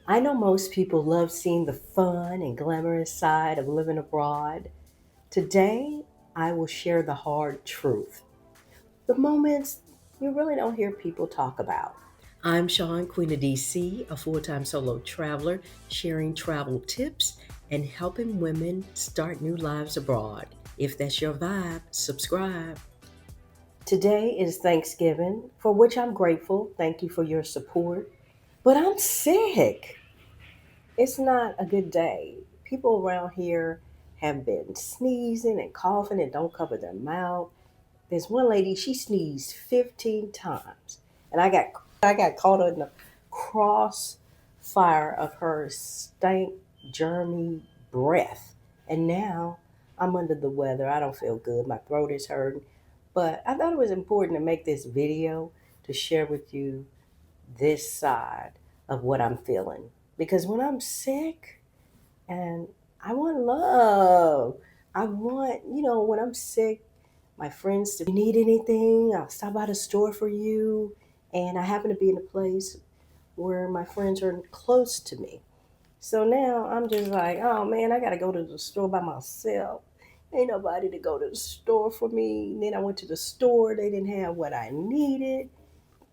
I know most people love seeing the fun and glamorous side of living abroad. Today, I will share the hard truth, the moments you really don't hear people talk about. I'm Sean, Queen of DC, a full time solo traveler, sharing travel tips and helping women start new lives abroad. If that's your vibe, subscribe. Today is Thanksgiving, for which I'm grateful. Thank you for your support. But I'm sick. It's not a good day. People around here have been sneezing and coughing and don't cover their mouth. There's one lady, she sneezed 15 times. And I got caught in the crossfire of her stank, germy breath. And now I'm under the weather. I don't feel good. My throat is hurting. But I thought it was important to make this video to share with you this side of what I'm feeling. Because when I'm sick and I want love, I want, when I'm sick, my friends to, you need anything, I'll stop by the store for you. And I happen to be in a place where my friends are close to me. So now I'm just like, oh man, I got to go to the store by myself. Ain't nobody to go to the store for me. And then I went to the store, they didn't have what I needed.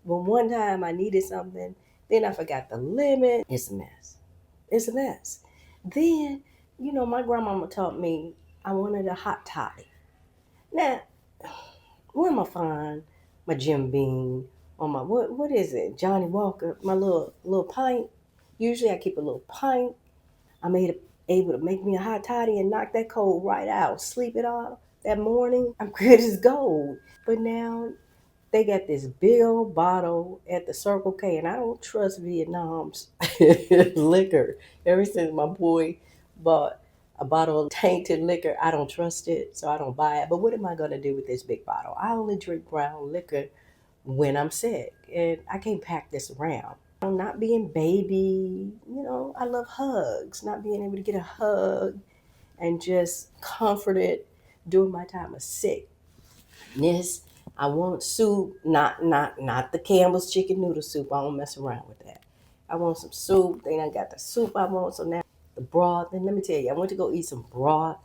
Well, one time I needed something, then I forgot the limit. It's a mess. It's a mess. Then, my grandmama taught me I wanted a hot toddy. Now, where am I find my Jim Beam or my what is it? Johnny Walker, my little pint. Usually I keep a little pint. I made it able to make me a hot toddy and knock that cold right out. Sleep it off that morning. I'm good as gold. But now they got this big old bottle at the Circle K, and I don't trust Vietnam's liquor. Ever since my boy bought a bottle of tainted liquor, I don't trust it, so I don't buy it. But what am I going to do with this big bottle? I only drink brown liquor when I'm sick, and I can't pack this around. Not being baby, I love hugs, not being able to get a hug and just comforted during my time of sickness. I want soup, not the Campbell's chicken noodle soup. I don't mess around with that. I want some soup. Then I got the soup I want. So now the broth. And let me tell you, I went to go eat some broth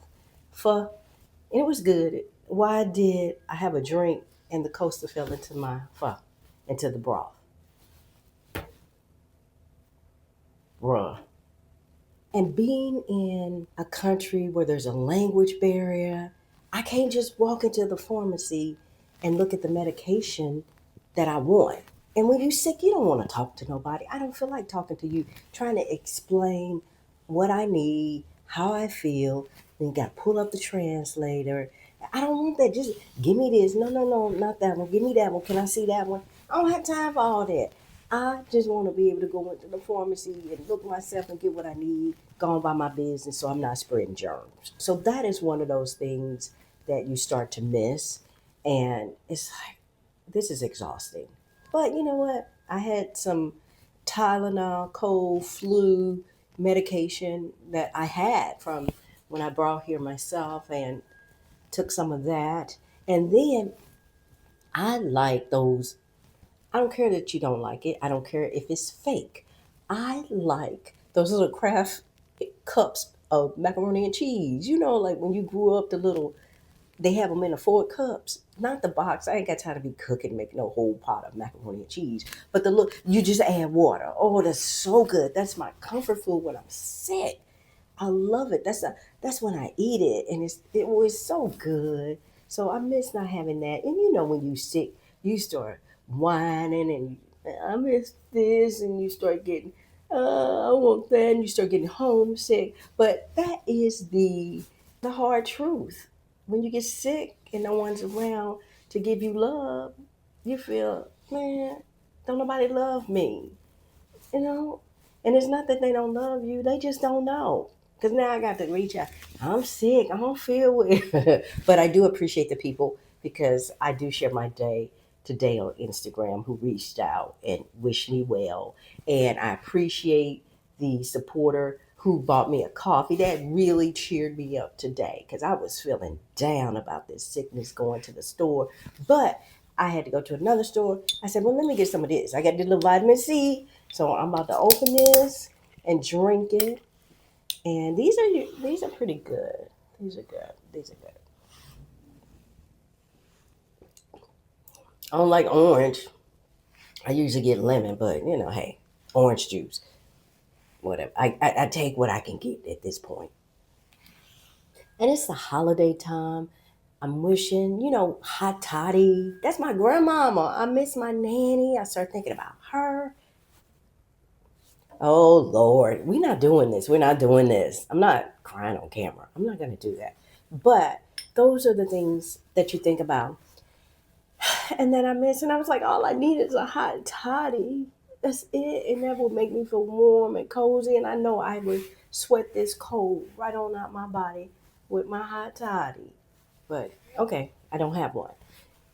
pho, and it was good. Why did I have a drink and the coaster fell into my pho, into the broth? Bruh. And being in a country where there's a language barrier, I can't just walk into the pharmacy and look at the medication that I want. And when you're sick, you don't want to talk to nobody. I don't feel like talking to you, trying to explain what I need, how I feel. Then you got to pull up the translator. I don't want that. Just give me this. No, no, no, not that one. Give me that one. Can I see that one? I don't have time for all that. I just want to be able to go into the pharmacy and look myself and get what I need, go on by my business so I'm not spreading germs. So that is one of those things that you start to miss. And it's like, this is exhausting. But you know what? I had some Tylenol, cold, flu medication that I had from when I brought here myself and took some of that. And then I like those. I don't care that you don't like it. I don't care if it's fake. I like those little craft cups of macaroni and cheese. Like when you grew up, the little they have them in the 4 cups, not the box. I ain't got time to be cooking, making no whole pot of macaroni and cheese. But the look, you just add water. Oh, that's so good. That's my comfort food when I'm sick. I love it. That's when I eat it, and it was so good. So I miss not having that. And when you sick, you start whining, and I miss this, and you start getting, I want that, and you start getting homesick. But that is the hard truth. When you get sick and no one's around to give you love, you feel, man, don't nobody love me, you know? And it's not that they don't love you, they just don't know. Because now I got to reach out. I'm sick. I don't feel well. But I do appreciate the people because I do share my day today on Instagram who reached out and wished me well. And I appreciate the supporter who bought me a coffee. That really cheered me up today because I was feeling down about this sickness going to the store. But I had to go to another store. I said, well, let me get some of this. I got the little vitamin C. So I'm about to open this and drink it. And these are pretty good. These are good. These are good. I don't like orange. I usually get lemon, but hey, orange juice, whatever. I take what I can get at this point. And it's the holiday time. I'm wishing, hot toddy. That's my grandmama. I miss my nanny. I start thinking about her. Oh Lord, we're not doing this. We're not doing this. I'm not crying on camera. I'm not gonna do that. But those are the things that you think about. And then I miss, and I was like, all I need is a hot toddy. That's it. And that would make me feel warm and cozy. And I know I would sweat this cold right on out my body with my hot toddy. But okay, I don't have one.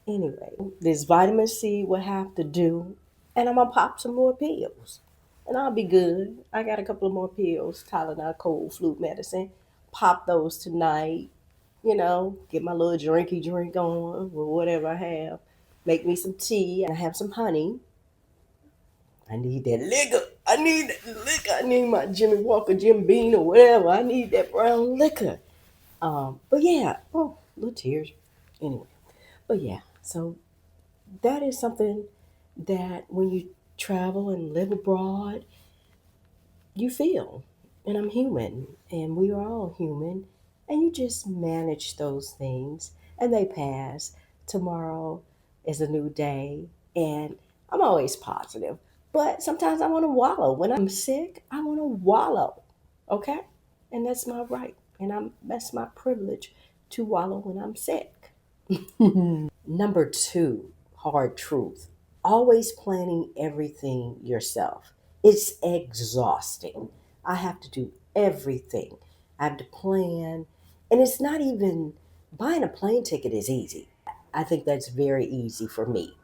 Anyway, this vitamin C will have to do, and I'm gonna pop some more pills, and I'll be good. I got a couple of more pills, Tylenol cold flu medicine. Pop those tonight. Get my little drinky drink on with whatever I have. Make me some tea, and I have some honey. I need that liquor. I need that liquor. I need my Jimmy Walker, Jim Bean, or whatever. I need that brown liquor. But yeah, oh, little tears. Anyway, but yeah, so that is something that when you travel and live abroad, you feel. And I'm human, and we are all human, and you just manage those things, and they pass. Tomorrow is a new day, and I'm always positive. But sometimes I want to wallow. When I'm sick, I want to wallow. Okay? And that's my right. And that's my privilege to wallow when I'm sick. Number two, hard truth. Always planning everything yourself. It's exhausting. I have to do everything. I have to plan. And it's not even buying a plane ticket is easy. I think that's very easy for me.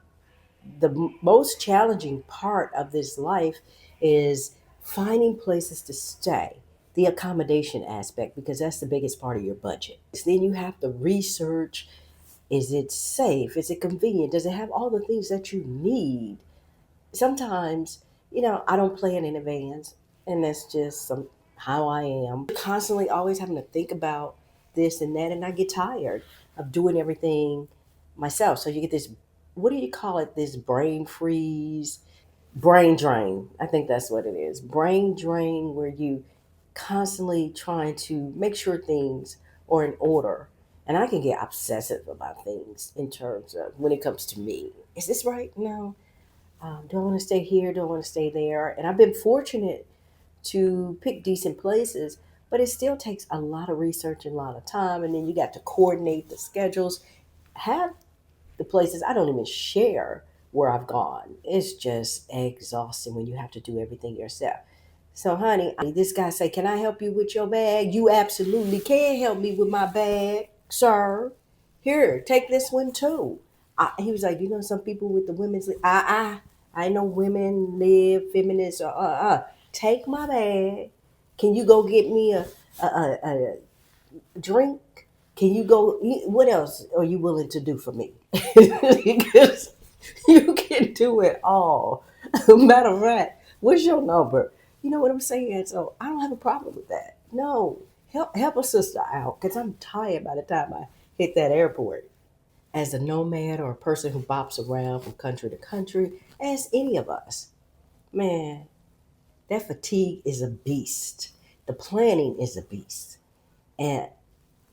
The most challenging part of this life is finding places to stay, the accommodation aspect, because that's the biggest part of your budget. Then you have to research, is it safe? Is it convenient? Does it have all the things that you need? Sometimes, I don't plan in advance, and that's just how I am. Constantly always having to think about this and that, and I get tired of doing everything myself. So you get this, what do you call it? This brain freeze, brain drain. I think that's what it is. Brain drain, where you constantly trying to make sure things are in order. And I can get obsessive about things in terms of when it comes to me. Is this right? No. Do I want to stay here? Do I want to stay there? And I've been fortunate to pick decent places, but it still takes a lot of research and a lot of time. And then you got to coordinate the schedules. Have the places I don't even share where I've gone. It's just exhausting when you have to do everything yourself. So, honey, this guy say, "Can I help you with your bag?" You absolutely can help me with my bag, sir. Here, take this one too. He was like, some people with the women's. I know women live feminist. Take my bag. Can you go get me a drink? Can you go? What else are you willing to do for me? Because you can do it all. Matter of fact, what's your number? You know what I'm saying? So I don't have a problem with that. No, help a sister out because I'm tired by the time I hit that airport. As a nomad or a person who bops around from country to country, as any of us, man, that fatigue is a beast. The planning is a beast. And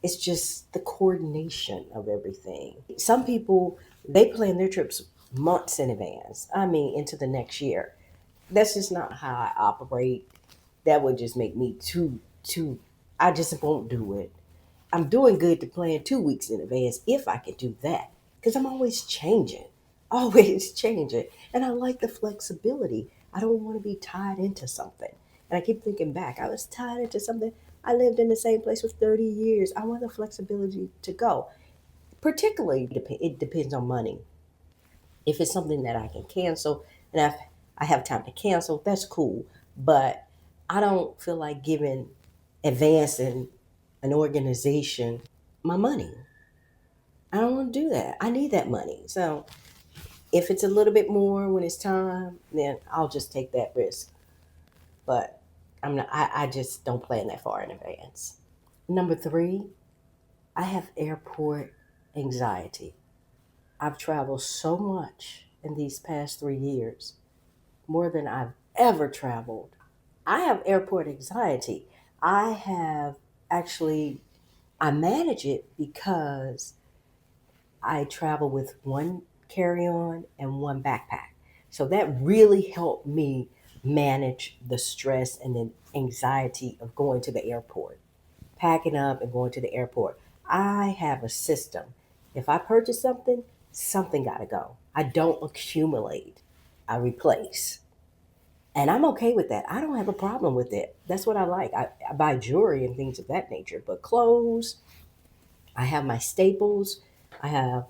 it's just the coordination of everything. Some people, they plan their trips months in advance. I mean, into the next year. That's just not how I operate. That would just make me too. I just won't do it. I'm doing good to plan 2 weeks in advance if I can do that, because I'm always changing, always changing, and I like the flexibility. I don't want to be tied into something. And I keep thinking back. I was tied into something. I lived in the same place for 30 years. I want the flexibility to go. Particularly, it depends on money. If it's something that I can cancel and I have time to cancel, that's cool. But I don't feel like giving advancing an organization my money. I don't want to do that. I need that money. So if it's a little bit more when it's time, then I'll just take that risk. But I just don't plan that far in advance. Number three, I have airport anxiety. I've traveled so much in these past 3 years, more than I've ever traveled. I have airport anxiety. I have actually, I manage it because I travel with one carry on and one backpack. So that really helped me manage the stress and the anxiety of going to the airport, packing up and going to the airport. I have a system. If I purchase something, something got to go. I don't accumulate, I replace. And I'm okay with that. I don't have a problem with it. That's what I like. I buy jewelry and things of that nature, but clothes, I have my staples. I have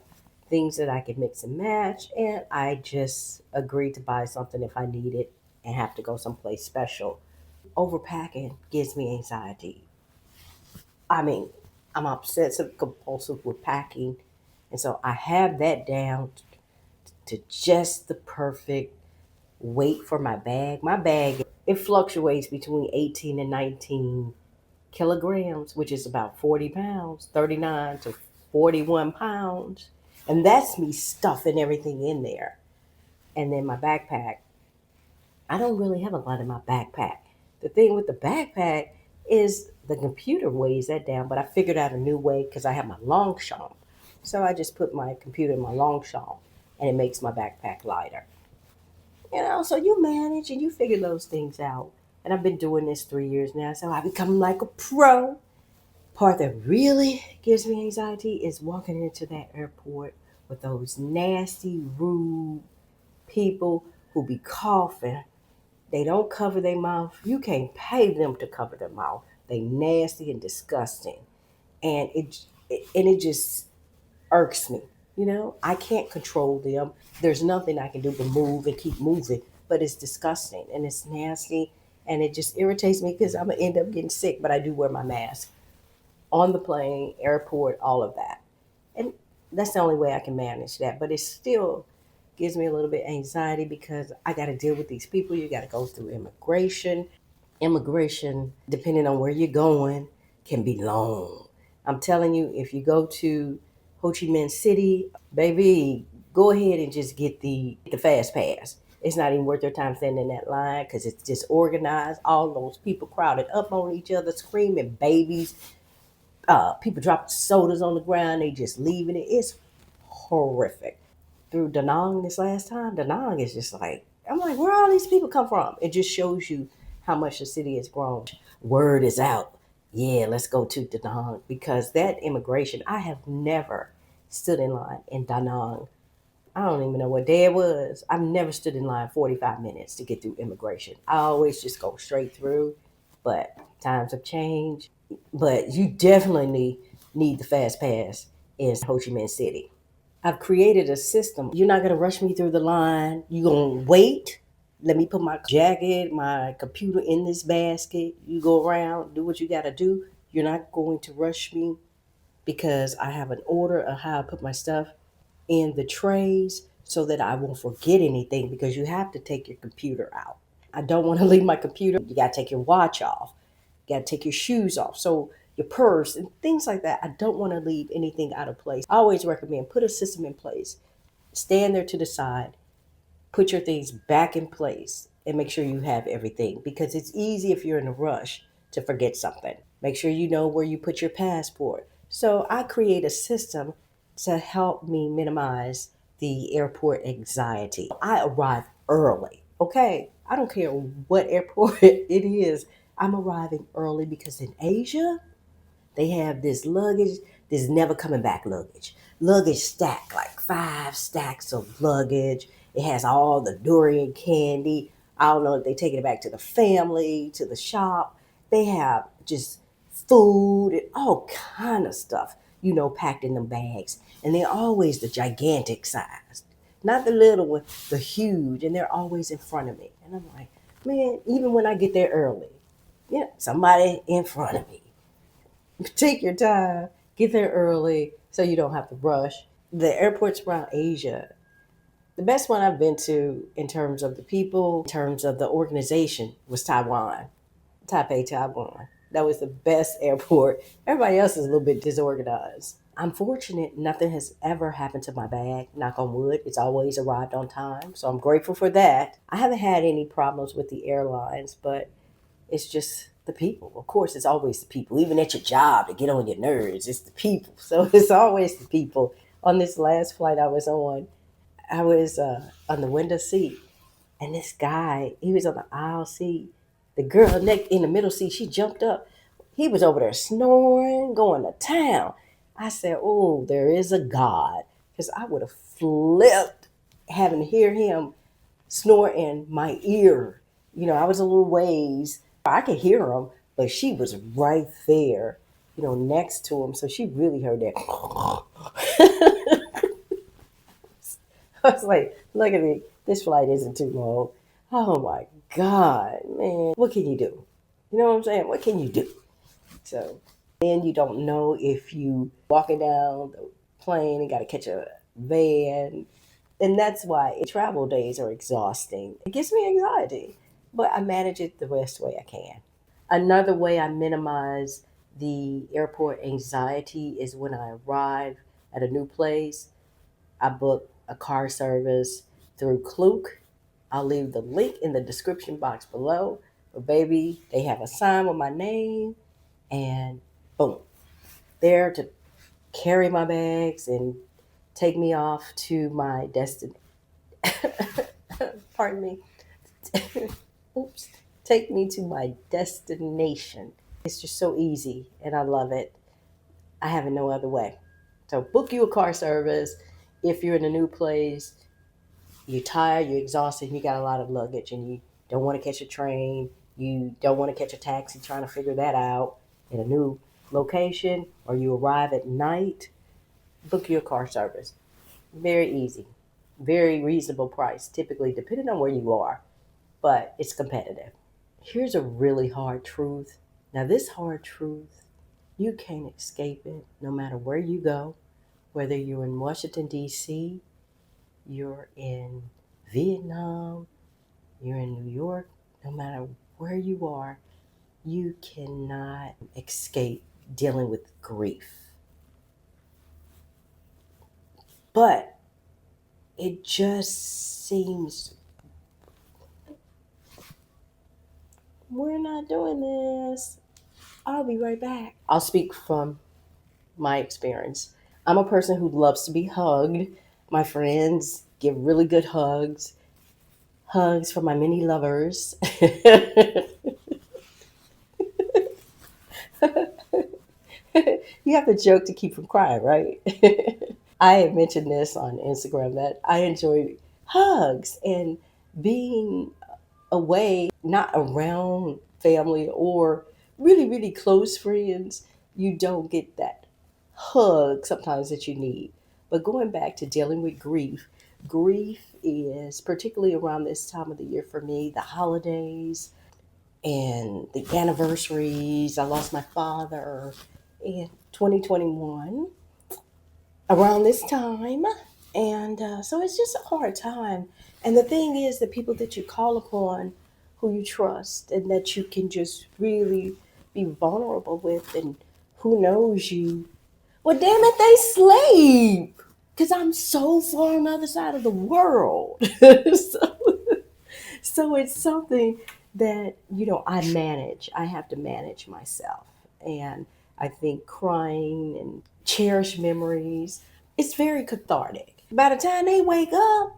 things that I can mix and match, and I just agree to buy something if I need it and have to go someplace special. Overpacking gives me anxiety. I mean, I'm obsessive compulsive with packing, and so I have that down to just the perfect weight for my bag. My bag, it fluctuates between 18 and 19 kilograms, which is about 40 pounds, 39 to 41 pounds. And that's me stuffing everything in there. And then my backpack, I don't really have a lot in my backpack. The thing with the backpack is the computer weighs that down, but I figured out a new way because I have my long shank. So I just put my computer in my long shank and it makes my backpack lighter. So you manage and you figure those things out. And I've been doing this 3 years now, so I become like a pro. Part that really gives me anxiety is walking into that airport with those nasty, rude people who be coughing. They don't cover their mouth. You can't pay them to cover their mouth. They nasty and disgusting, and it just irks me. I can't control them. There's nothing I can do but move and keep moving. But it's disgusting and it's nasty, and it just irritates me because I'm gonna end up getting sick. But I do wear my mask on the plane, airport, all of that. And that's the only way I can manage that. But it still gives me a little bit anxiety because I got to deal with these people. You got to go through immigration. Immigration, depending on where you're going, can be long. I'm telling you, if you go to Ho Chi Minh City, baby, go ahead and just get the fast pass. It's not even worth your time standing in that line because it's disorganized. All those people crowded up on each other, screaming, babies, people dropping sodas on the ground. They just leaving it. It's horrific. Through Da Nang this last time, Da Nang is just like, I'm like, where all these people come from? It just shows you how much the city has grown. Word is out. Yeah, let's go to Da Nang because that immigration, I have never stood in line in Da Nang. I don't even know what day it was. I've never stood in line 45 minutes to get through immigration. I always just go straight through, but times have changed. But you definitely need the fast pass in Ho Chi Minh City. I've created a system. You're not going to rush me through the line. You're going to wait. Let me put my jacket, my computer in this basket. You go around, do what you got to do. You're not going to rush me because I have an order of how I put my stuff in the trays so that I won't forget anything because you have to take your computer out. I don't want to leave my computer. You got to take your watch off. You got to take your shoes off. So your purse and things like that. I don't want to leave anything out of place. I always recommend put a system in place. Stand there to the side. Put your things back in place and make sure you have everything because it's easy if you're in a rush to forget something. Make sure you know where you put your passport. So I create a system to help me minimize the airport anxiety. I arrive early. Okay, I don't care what airport it is. I'm arriving early because in Asia, they have this luggage, this never coming back luggage. Luggage stack, like 5 stacks of luggage. It has all the durian candy. I don't know if they taking it back to the family, to the shop. They have just food and all kind of stuff, packed in them bags. And they're always the gigantic size. Not the little one, the huge. And they're always in front of me. And I'm like, man, even when I get there early, somebody in front of me. Take your time, get there early so you don't have to rush. The airports around Asia, the best one I've been to in terms of the people, in terms of the organization, was Taiwan. Taipei, Taiwan. That was the best airport. Everybody else is a little bit disorganized. I'm fortunate nothing has ever happened to my bag. Knock on wood. It's always arrived on time. So I'm grateful for that. I haven't had any problems with the airlines, but it's just the people. Of course, it's always the people. Even at your job, to get on your nerves, it's the people. So it's always the people. On this last flight I was on the window seat, and this guy, he was on the aisle seat. The girl neck in the middle seat, she jumped up. He was over there snoring, going to town. I said, "Oh, there is a God," because I would have flipped having to hear him snore in my ear. I was a little ways. I could hear him, but she was right there, next to him. So she really heard that. I was like, look at me. This flight isn't too long. Oh my God, man. What can you do? You know what I'm saying? What can you do? So then you don't know if you walking down the plane and got to catch a van. And that's why travel days are exhausting. It gives me anxiety, but I manage it the best way I can. Another way I minimize the airport anxiety is when I arrive at a new place. I book a car service through Klook. I'll leave the link in the description box below. But baby, they have a sign with my name and boom, there to carry my bags and take me off to my destination. Pardon me. Oops. Take me to my destination. It's just so easy and I love it. I have it no other way. So book you a car service if you're in a new place. You're tired, you're exhausted, you got a lot of luggage, and you don't want to catch a train, you don't want to catch a taxi trying to figure that out in a new location, or you arrive at night, book your car service. Very easy, very reasonable price, typically, depending on where you are, but it's competitive. Here's a really hard truth. Now, this hard truth, you can't escape it no matter where you go, whether you're in Washington, D.C., you're in Vietnam, you're in New York, no matter where you are, you cannot escape dealing with grief. But it just seems we're not doing this. I'll be right back. I'll speak from my experience. I'm a person who loves to be hugged. My friends give really good hugs. Hugs for my many lovers. You have to joke to keep from crying, right? I had mentioned this on Instagram that I enjoy hugs and being away, not around family or really, really close friends. You don't get that hug sometimes that you need. But going back to dealing with grief, grief is particularly around this time of the year for me, the holidays and the anniversaries. I lost my father in 2021 around this time. And so it's just a hard time. And the thing is, the people that you call upon, who you trust, and that you can just really be vulnerable with, and who knows you, well, damn it, they sleep. Because I'm so far on the other side of the world. So it's something that, I manage. I have to manage myself. And I think crying and cherish memories, it's very cathartic. By the time they wake up,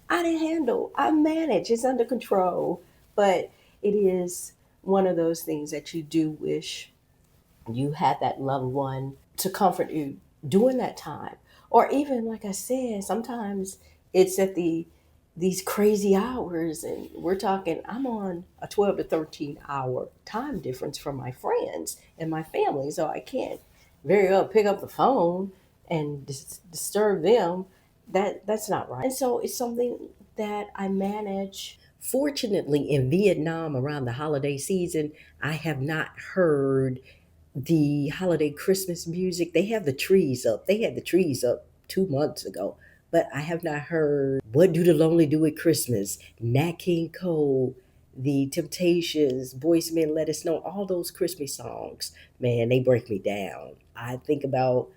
I manage, it's under control. But it is one of those things that you do wish you had that loved one to comfort you during that time. Or even, like I said, sometimes it's at these crazy hours, and we're talking, I'm on a 12 to 13 hour time difference from my friends and my family, so I can't very well pick up the phone and disturb them. That's not right. And so it's something that I manage. Fortunately, in Vietnam around the holiday season, I have not heard the holiday Christmas music. They have the trees up. They had the trees up 2 months ago, but I have not heard What Do the Lonely Do at Christmas, Nat King Cole. the Temptations, Boys Men Let Us Know, all those Christmas songs, man, they break me down. I think about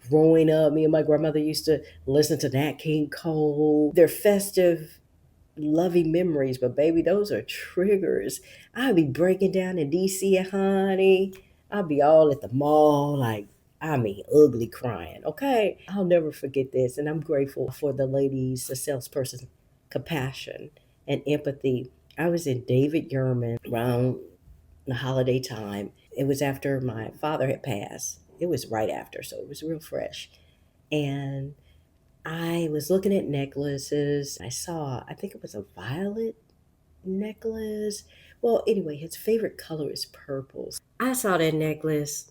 growing up, me and my grandmother used to listen to Nat King Cole. They're festive, loving memories, but baby, those are triggers. I'll be breaking down in DC, honey. I'll be all at the mall, like, I mean, ugly crying, okay? I'll never forget this, and I'm grateful for the ladies, the salesperson's compassion and empathy. I was in David Yerman around the holiday time. It was after my father had passed. It was right after, so it was real fresh. And I was looking at necklaces. I saw, I think it was a violet necklace. Well, anyway, his favorite color is purple. I saw that necklace.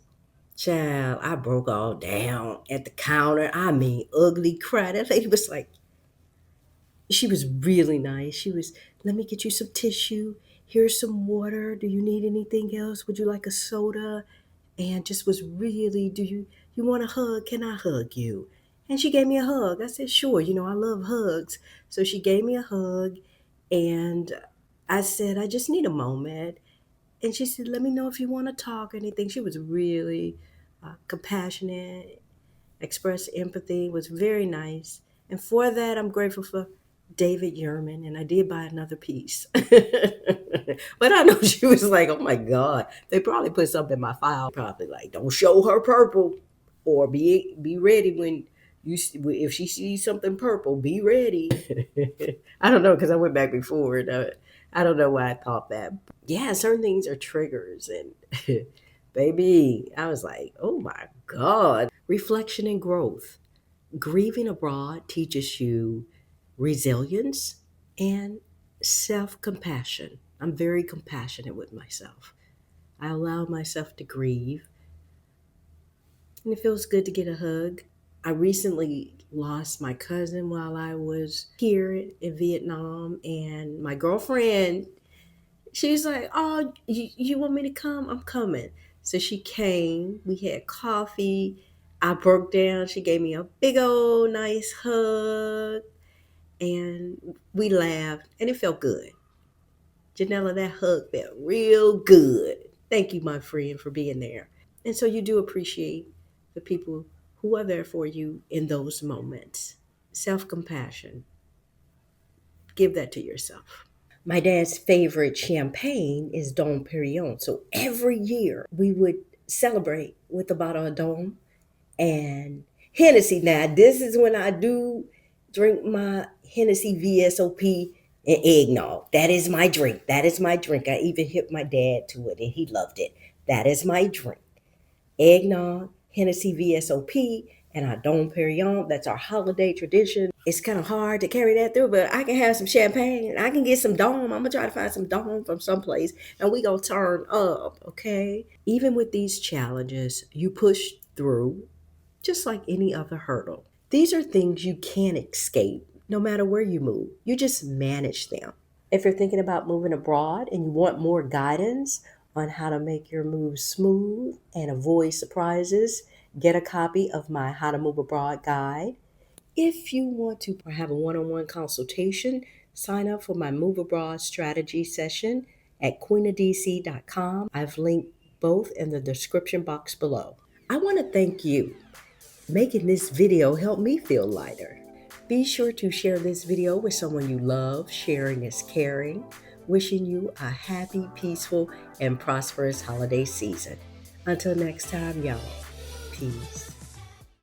Child, I broke all down at the counter. I mean, ugly cry. That lady was like, she was really nice. She was, let me get you some tissue. Here's some water. Do you need anything else? Would you like a soda? And just was really, you want a hug? Can I hug you? And she gave me a hug. I said, sure, I love hugs. So she gave me a hug, and I said, I just need a moment. And she said, let me know if you want to talk or anything. She was really compassionate, expressed empathy, was very nice. And for that, I'm grateful for David Yerman, and I did buy another piece. But I know she was like, oh my God, they probably put something in my file. Probably like, don't show her purple, or be ready when if she sees something purple, be ready. I don't know, because I went back before. And, I don't know why I thought that. Yeah, certain things are triggers. And baby, I was like, oh my God. Reflection and growth. Grieving abroad teaches you resilience and self compassion. I'm very compassionate with myself. I allow myself to grieve, and it feels good to get a hug. I recently lost my cousin while I was here in Vietnam, and my girlfriend, she's like, oh, you want me to come? I'm coming. So she came, we had coffee. I broke down. She gave me a big old nice hug, and we laughed, and it felt good. Janella, that hug felt real good. Thank you, my friend, for being there. And so you do appreciate the people who are there for you in those moments. Self compassion. Give that to yourself. My dad's favorite champagne is Dom Perignon. So every year we would celebrate with a bottle of Dom and Hennessy. Now, this is when I do drink my Hennessy VSOP and eggnog. That is my drink. That is my drink. I even hit my dad to it, and he loved it. That is my drink. Eggnog, Hennessy VSOP, and our Dom Perignon. That's our holiday tradition. It's kind of hard to carry that through, but I can have some champagne and I can get some Dom. I'm gonna try to find some Dom from someplace, and we gonna turn up, okay? Even with these challenges, you push through just like any other hurdle. These are things you can't escape no matter where you move. You just manage them. If you're thinking about moving abroad and you want more guidance on how to make your move smooth and avoid surprises, get a copy of my How to Move Abroad guide. If you want to have a one on one consultation, sign up for my Move Abroad strategy session at queenofdc.com. I've linked both in the description box below. I want to thank you. Making this video helped me feel lighter. Be sure to share this video with someone you love. Sharing is caring. Wishing you a happy, peaceful, and prosperous holiday season. Until next time, y'all. Peace.